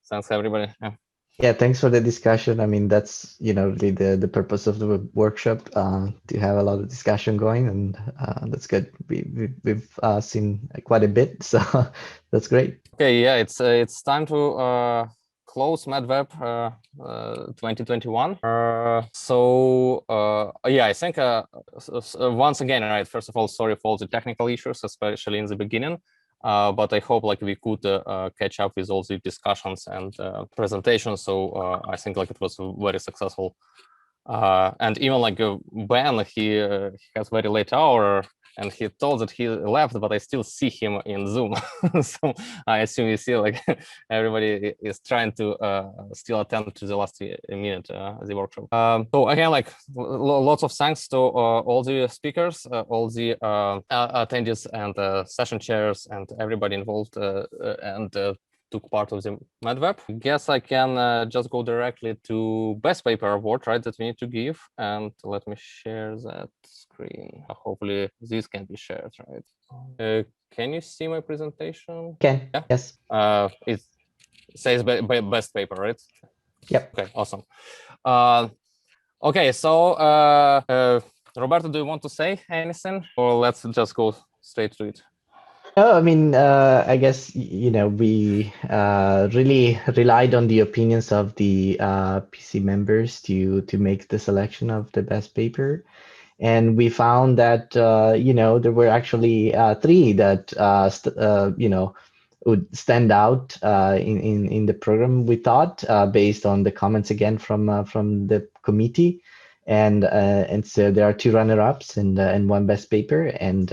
Thanks, everybody. Yeah. Yeah, thanks for the discussion. I mean, that's, really the purpose of the workshop, to have a lot of discussion going, and that's good. We've seen quite a bit, so that's great. Okay, yeah, it's time to close MADWeb 2021. Yeah, I think once again, right, first of all, sorry for all the technical issues, especially in the beginning. But I hope we could catch up with all the discussions and presentations. So I think it was very successful. And even Ben, he has very late hour, and he told that he left, but I still see him in Zoom. So I assume you see everybody is trying to still attend to the last minute the workshop. So again, lots of thanks to all the speakers, all the attendees and session chairs and everybody involved and took part of the MADWeb. I guess I can just go directly to best paper award, right, that we need to give. And let me share that screen. Hopefully this can be shared, right? Can you see my presentation? Can, yeah? Yes. It says best paper, right? Yep. Okay, awesome. Okay, so Roberto, do you want to say anything, or let's just go straight to it? No, I mean, I guess, we really relied on the opinions of the PC members to make the selection of the best paper. And we found that, there were actually three that, would stand out in the program, we thought, based on the comments again from the committee. And so there are two runner-ups and one best paper. And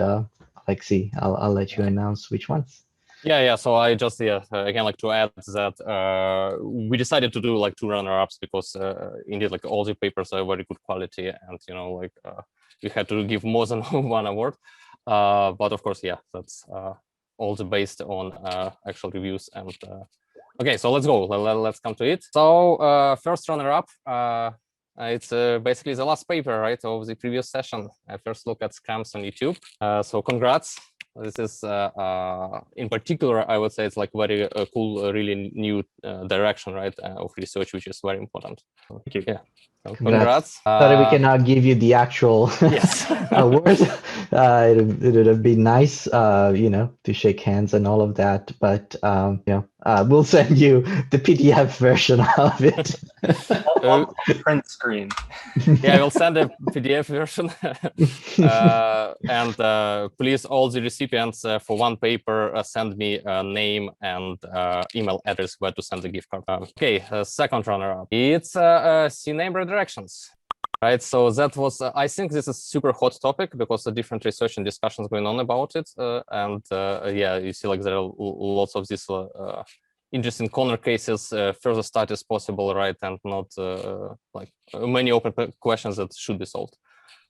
Alexei, I'll let you announce which ones. Yeah. So I just again to add that we decided to do two runner-ups because indeed all the papers are very good quality, and we had to give more than one award. But of course, yeah, that's also based on actual reviews. And okay, so let's go. Let's come to it. So first runner-up. It's basically the last paper, right, of the previous session. First look at scams on YouTube. So congrats. This is, in particular, I would say it's very cool, really new direction, right, of research, which is very important. Thank you. Yeah. So congrats. Sorry, we cannot give you the actual yes. award. It would have been nice, to shake hands and all of that. But we'll send you the PDF version of it. On print screen. Yeah, we'll send a PDF version. And please, all the recipients for one paper, send me a name and email address where to send the gift card. Okay, second runner-up. It's CNAME redirections. Right, so that was, I think this is super hot topic because the different research and discussions going on about it. Yeah, you see there are lots of these interesting corner cases, further studies possible, right, and not many open questions that should be solved.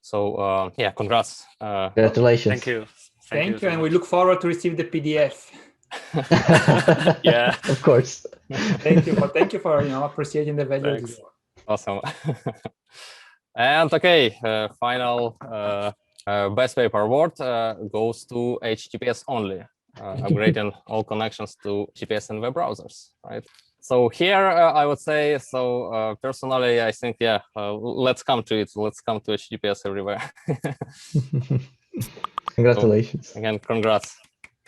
So yeah, congrats. Congratulations. Thank you. Thank you, and we look forward to receive the PDF. Yeah, of course. Thank you for appreciating the value of the work. Awesome. And okay, final best paper award goes to HTTPS only, upgrading all connections to HTTPS and web browsers, right? So here I would say, so personally, I think, yeah, let's come to it. Let's come to HTTPS everywhere. Congratulations. So, again, congrats.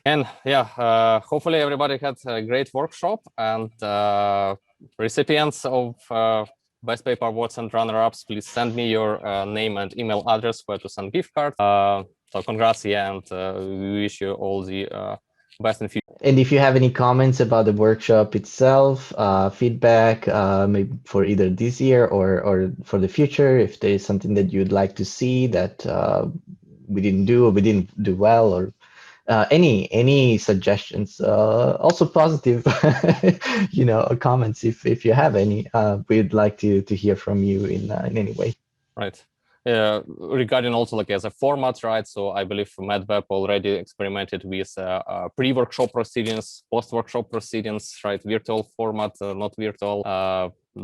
And yeah, hopefully everybody had a great workshop, and recipients of best paper awards and runner-ups, please send me your name and email address where to send gift card. So congrats, yeah, and we wish you all the best in future. And if you have any comments about the workshop itself, feedback, maybe for either this year or for the future, if there is something that you'd like to see that we didn't do or we didn't do well, or any suggestions, also positive, comments, if you have any, we'd like to hear from you in any way. Right. Regarding also as a format, right? So I believe MADWeb already experimented with pre-workshop proceedings, post-workshop proceedings, right? Virtual format, not virtual.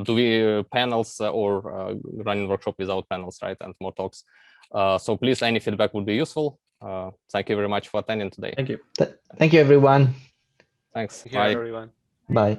Do we panels or running workshop without panels, right? And more talks. So please, any feedback would be useful. Thank you very much for attending today. Thank you. Thank you, everyone. Thanks. Thank you, Bye. everyone. Bye.